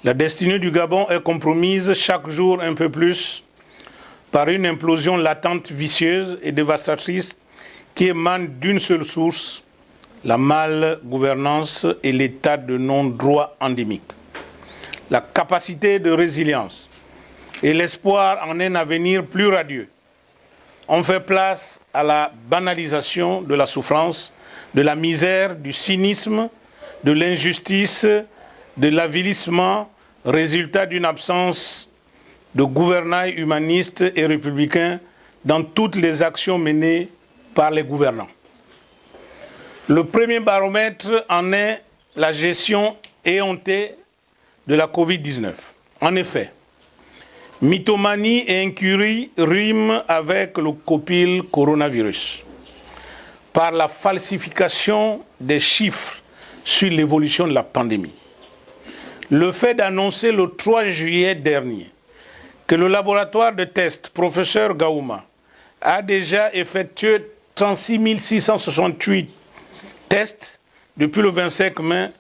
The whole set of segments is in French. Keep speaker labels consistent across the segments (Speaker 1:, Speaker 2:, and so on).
Speaker 1: La destinée du Gabon est compromise chaque jour un peu plus par une implosion latente, vicieuse et dévastatrice qui émane d'une seule source, la malgouvernance et l'état de non-droit endémique. La capacité de résilience et l'espoir en un avenir plus radieux ont fait place à la banalisation de la souffrance, de la misère, du cynisme, de l'injustice, de l'avilissement, résultat d'une absence de gouvernail humaniste et républicain dans toutes les actions menées par les gouvernants. Le premier baromètre en est la gestion éhontée de la Covid-19. En effet, mythomanie et incurie riment avec le copil coronavirus. Par la falsification des chiffres sur l'évolution de la pandémie. Le fait d'annoncer le 3 juillet dernier que le laboratoire de tests professeur Gaouma a déjà effectué 36 668 tests depuis le 25 mai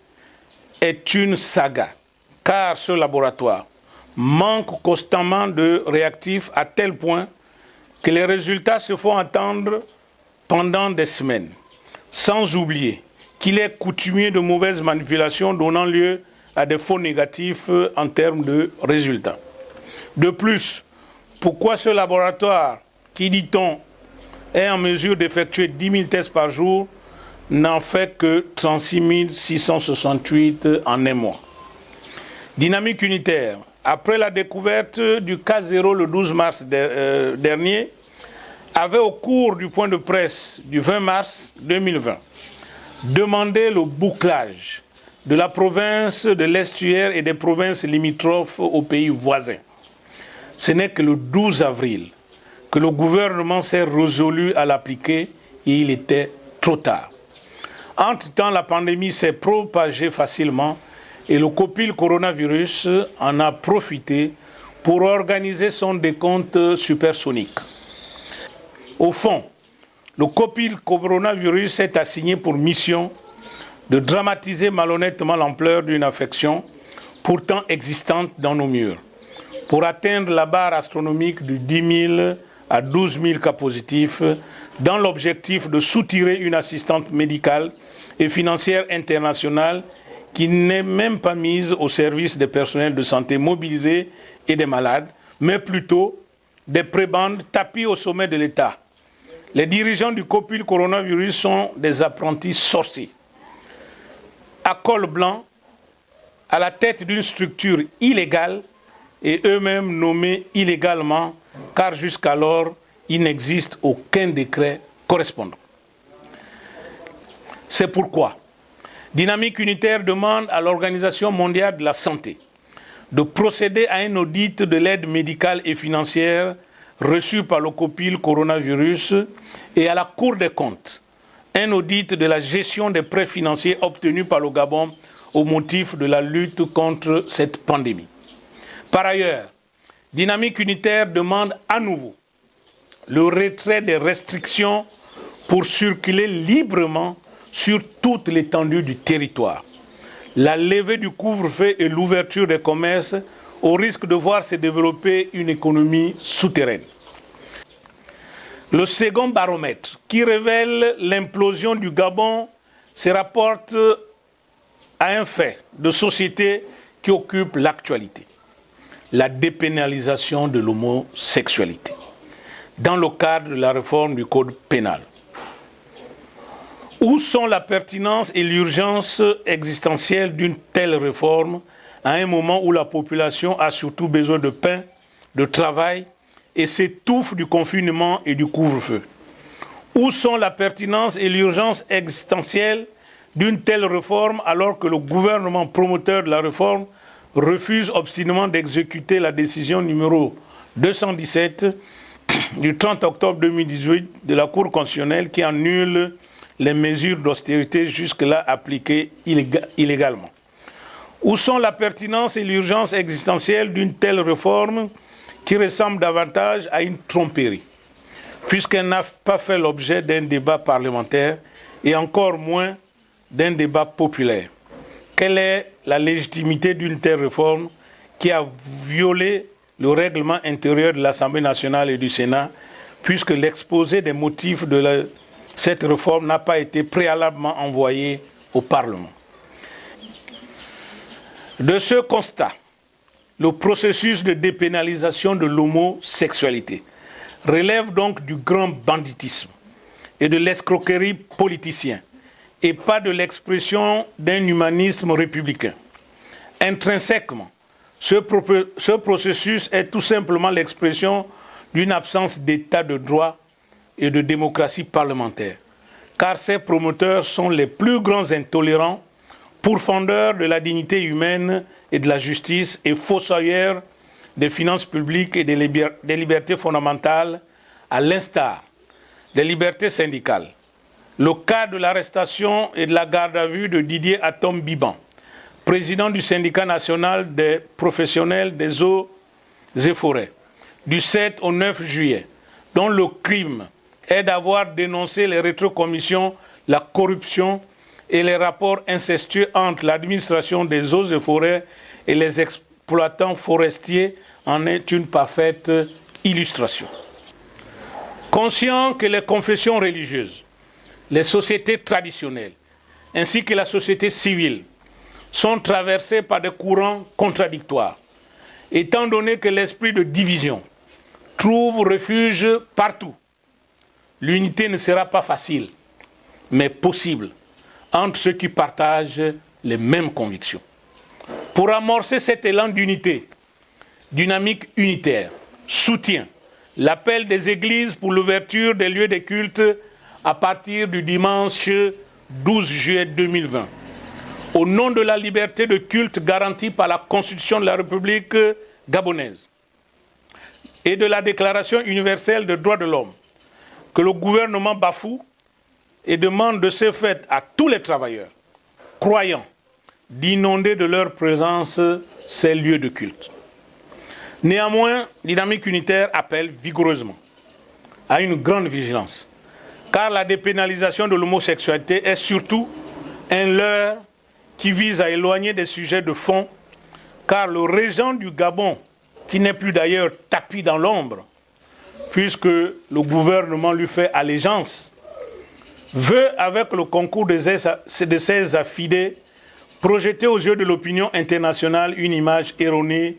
Speaker 1: est une saga, car ce laboratoire manque constamment de réactifs à tel point que les résultats se font attendre pendant des semaines, sans oublier qu'il est coutumier de mauvaises manipulations donnant lieu à des faux négatifs en termes de résultats. De plus, pourquoi ce laboratoire, qui dit-on, est en mesure d'effectuer 10 000 tests par jour, n'en fait que 36 668 en un mois? Dynamique unitaire. Après la découverte du cas zéro le 12 mars dernier, avait au cours du point de presse du 20 mars 2020 demandé le bouclage de la province de l'Estuaire et des provinces limitrophes aux pays voisins. Ce n'est que le 12 avril que le gouvernement s'est résolu à l'appliquer et il était trop tard. Entre-temps, la pandémie s'est propagée facilement et le copil coronavirus en a profité pour organiser son décompte supersonique. Au fond, le copil coronavirus est assigné pour mission de dramatiser malhonnêtement l'ampleur d'une affection pourtant existante dans nos murs, pour atteindre la barre astronomique de 10 000 à 12 000 cas positifs, dans l'objectif de soutirer une assistante médicale et financière internationale qui n'est même pas mise au service des personnels de santé mobilisés et des malades, mais plutôt des prébendes tapis au sommet de l'État. Les dirigeants du copil coronavirus sont des apprentis sorciers, à col blanc, à la tête d'une structure illégale et eux-mêmes nommés illégalement, car jusqu'alors, il n'existe aucun décret correspondant. C'est pourquoi Dynamique unitaire demande à l'Organisation mondiale de la santé de procéder à un audit de l'aide médicale et financière reçue par le copil coronavirus et à la Cour des comptes un audit de la gestion des prêts financiers obtenus par le Gabon au motif de la lutte contre cette pandémie. Par ailleurs, Dynamique unitaire demande à nouveau le retrait des restrictions pour circuler librement sur toute l'étendue du territoire, la levée du couvre-feu et l'ouverture des commerces au risque de voir se développer une économie souterraine. Le second baromètre, qui révèle l'implosion du Gabon, se rapporte à un fait de société qui occupe l'actualité, la dépénalisation de l'homosexualité, dans le cadre de la réforme du code pénal. Où sont la pertinence et l'urgence existentielle d'une telle réforme à un moment où la population a surtout besoin de pain, de travail et s'étouffe du confinement et du couvre-feu? Où sont la pertinence et l'urgence existentielle d'une telle réforme alors que le gouvernement promoteur de la réforme refuse obstinément d'exécuter la décision numéro 217 du 30 octobre 2018 de la Cour constitutionnelle qui annule les mesures d'austérité jusque-là appliquées illégalement? Où sont la pertinence et l'urgence existentielle d'une telle réforme qui ressemble davantage à une tromperie, puisqu'elle n'a pas fait l'objet d'un débat parlementaire et encore moins d'un débat populaire? Quelle est la légitimité d'une telle réforme qui a violé le règlement intérieur de l'Assemblée nationale et du Sénat, puisque l'exposé des motifs de cette réforme n'a pas été préalablement envoyé au Parlement. De ce constat, le processus de dépénalisation de l'homosexualité relève donc du grand banditisme et de l'escroquerie politicien, et pas de l'expression d'un humanisme républicain. Intrinsèquement, ce processus est tout simplement l'expression d'une absence d'état de droit et de démocratie parlementaire, car ses promoteurs sont les plus grands intolérants, pourfendeurs de la dignité humaine et de la justice et fossoyeurs des finances publiques et des libertés fondamentales, à l'instar des libertés syndicales. Le cas de l'arrestation et de la garde à vue de Didier Atom-Biban, président du syndicat national des professionnels des eaux et forêts, du 7 au 9 juillet, dont le crime est d'avoir dénoncé les rétrocommissions, la corruption et les rapports incestueux entre l'administration des eaux et forêts et les exploitants forestiers, en est une parfaite illustration. Conscient que les confessions religieuses, les sociétés traditionnelles, ainsi que la société civile, sont traversées par des courants contradictoires, étant donné que l'esprit de division trouve refuge partout, l'unité ne sera pas facile, mais possible, entre ceux qui partagent les mêmes convictions. Pour amorcer cet élan d'unité, dynamique unitaire, soutient l'appel des églises pour l'ouverture des lieux de culte à partir du dimanche 12 juillet 2020. Au nom de la liberté de culte garantie par la Constitution de la République gabonaise et de la Déclaration universelle des droits de l'homme, que le gouvernement bafoue et demande de ce fait à tous les travailleurs, croyants, d'inonder de leur présence ces lieux de culte. Néanmoins, Dynamique unitaire appelle vigoureusement à une grande vigilance, car la dépénalisation de l'homosexualité est surtout un leurre qui vise à éloigner des sujets de fond, car le régent du Gabon, qui n'est plus d'ailleurs tapi dans l'ombre, puisque le gouvernement lui fait allégeance, veut, avec le concours de ses affidés, projeter aux yeux de l'opinion internationale une image erronée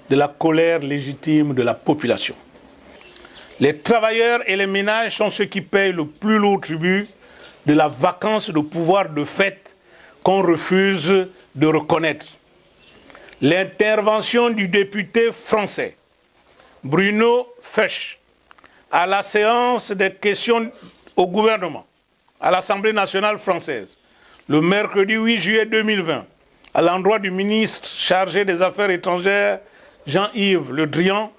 Speaker 1: de la colère légitime de la population. Les travailleurs et les ménages sont ceux qui payent le plus lourd tribut de la vacance de pouvoir de fait qu'on refuse de reconnaître. L'intervention du député français Bruno Fesch à la séance des questions au gouvernement à l'Assemblée nationale française le mercredi 8 juillet 2020 à l'endroit du ministre chargé des Affaires étrangères Jean-Yves Le Drian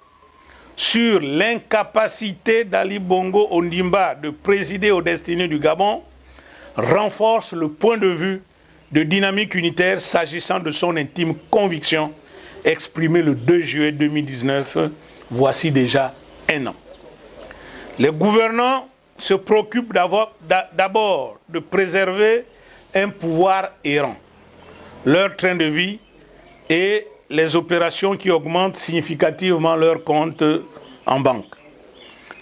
Speaker 1: sur l'incapacité d'Ali Bongo Ondimba de présider aux destinées du Gabon renforce le point de vue de Dynamique unitaire s'agissant de son intime conviction exprimée le 2 juillet 2019, voici déjà un an. Les gouvernants se préoccupent d'abord de préserver un pouvoir errant, leur train de vie et les opérations qui augmentent significativement leurs comptes en banque.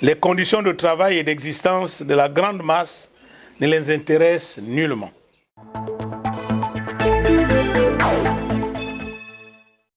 Speaker 1: Les conditions de travail et d'existence de la grande masse ne les intéressent nullement.